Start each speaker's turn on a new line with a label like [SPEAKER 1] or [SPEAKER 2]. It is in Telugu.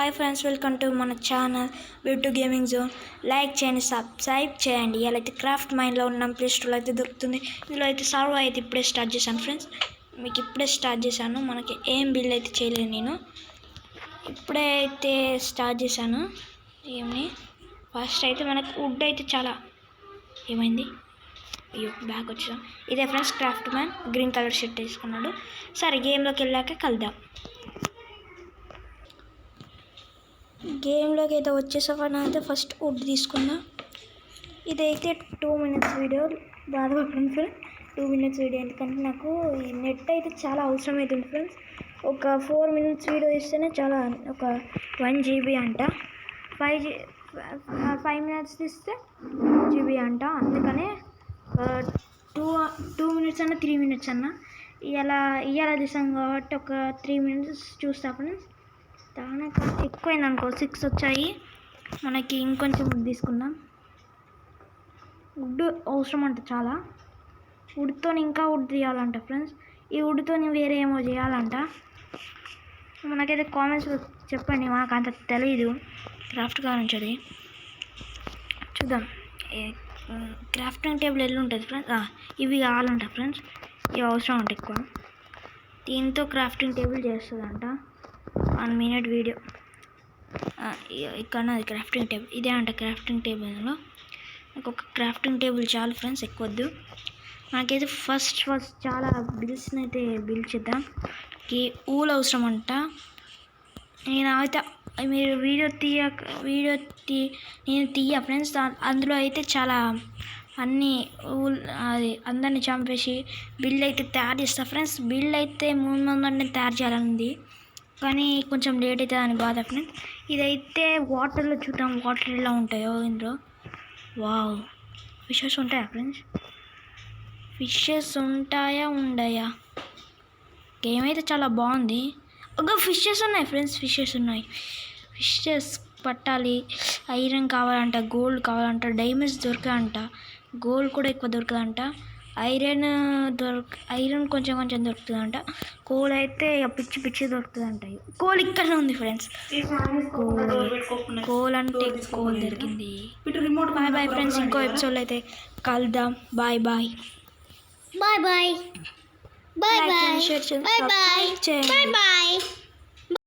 [SPEAKER 1] హాయ్ ఫ్రెండ్స్, వెల్కమ్ టు మన channel beauty gaming zone. Like చేయండి, సబ్స్క్రైబ్ చేయండి. ఇలా అయితే క్రాఫ్ట్ మైండ్లో ఉన్నాం, ప్లే స్టోర్లో అయితే దొరుకుతుంది. ఇందులో అయితే సర్వ్ అయితే ఇప్పుడే స్టార్ట్ చేశాను ఫ్రెండ్స్. మీకు ఇప్పుడే స్టార్ట్ చేశాను. మనకి ఏం బిల్ అయితే చేయలేదు, నేను ఇప్పుడే అయితే స్టార్ట్ చేశాను. ఏమి ఫస్ట్ అయితే మనకు వుడ్ అయితే చాలా ఏమైంది, అయ్యో బ్యాగ్ వచ్చా. ఇదే friends craft man, green colour shirt వేసుకున్నాడు. సరే గేమ్లోకి వెళ్ళాక కలుద్దాం. గేమ్లోకి అయితే వచ్చేసాక అయితే ఫస్ట్ వుడ్ తీసుకున్నా. ఇదైతే 2 minutes వీడియో, బాధపడండి ఫ్రెండ్స్. 2 minutes వీడియో ఎందుకంటే నాకు నెట్ అయితే చాలా అవసరం అవుతుంది ఫ్రెండ్స్. ఒక 4 minutes వీడియో ఇస్తేనే చాలా, ఒక 1 GB అంట. 5 minutes ఇస్తే 2 GB అంట. అందుకనే 2 minutes అన్న 3 minutes అన్న ఇవాళ తీసాం కాబట్టి ఒక 3 minutes చూస్తా ఫ్రెండ్స్. దానికి ఎక్కువైంది అనుకో, 6 వచ్చాయి. మనకి ఇంకొంచెం వుడ్ తీసుకుందాం. వుడ్ అవసరం అంట చాలా. వుడ్తో ఇంకా వుడ్ తీయాలంట ఫ్రెండ్స్. ఈ వుడ్తో వేరే ఏమో చేయాలంట. మనకైతే కామెంట్స్లో చెప్పండి, మనకు అంత తెలీదు క్రాఫ్ట్ గురించి. అది చూద్దాం. క్రాఫ్టింగ్ టేబుల్ ఎల్లు ఉంటుంది ఫ్రెండ్స్. ఇవి కావాలంట ఫ్రెండ్స్, ఇవి అవసరం అంట ఎక్కువ. దీంతో క్రాఫ్టింగ్ టేబుల్ చేస్తుందంట. 1 minute వీడియో. ఇక్కడ అది క్రాఫ్టింగ్ టేబుల్, ఇదే అంట క్రాఫ్టింగ్ టేబుల్లో. నాకు ఒక క్రాఫ్టింగ్ టేబుల్ చాలు ఫ్రెండ్స్, ఎక్కువ వద్దు. నాకైతే ఫస్ట్ చాలా బిల్స్ని అయితే బిల్ చేద్దాం. ఊలు అవసరం అంట. నేనైతే మీరు నేను తీయ ఫ్రెండ్స్. అందులో అయితే చాలా అన్నీ అది అందరినీ చంపేసి బిల్డ్ అయితే తయారు చేస్తా ఫ్రెండ్స్. బిల్డ్ అయితే 300 తయారు చేయాలనుంది, కానీ కొంచెం లేట్ అవుతుంది అని బాధ ఫ్రెండ్స్. ఇదైతే వాటర్లో చూద్దాం, వాటర్ ఎలా ఉంటాయో ఇందులో. వావ్, ఫిషెస్ ఉంటాయా ఫ్రెండ్స్? ఫిషెస్ ఉంటాయా ఉండయా? గేమ్ అయితే చాలా బాగుంది. ఒక ఫిషెస్ ఉన్నాయి ఫ్రెండ్స్, ఫిషెస్ ఉన్నాయి. ఫిషెస్ పట్టాలి. ఐరన్ కావాలంట, గోల్డ్ కావాలంట, డైమండ్స్ దొరకాలంట, గోల్డ్ కూడా ఎక్కువ దొరకదంట. ఐరన్ కొంచెం దొరుకుతుందంట. కోల్ అయితే పిచ్చి దొరుకుతుందంట. కోల్ ఇక్కడనే ఉంది ఫ్రెండ్స్. కోల్ అంటే కోల్ దొరికింది. బాయ్ ఫ్రెండ్స్, ఇంకో ఎపిసోడ్లో అయితే కలుద్దాం. Bye bye
[SPEAKER 2] bye bye bye bye
[SPEAKER 1] share చేయండి.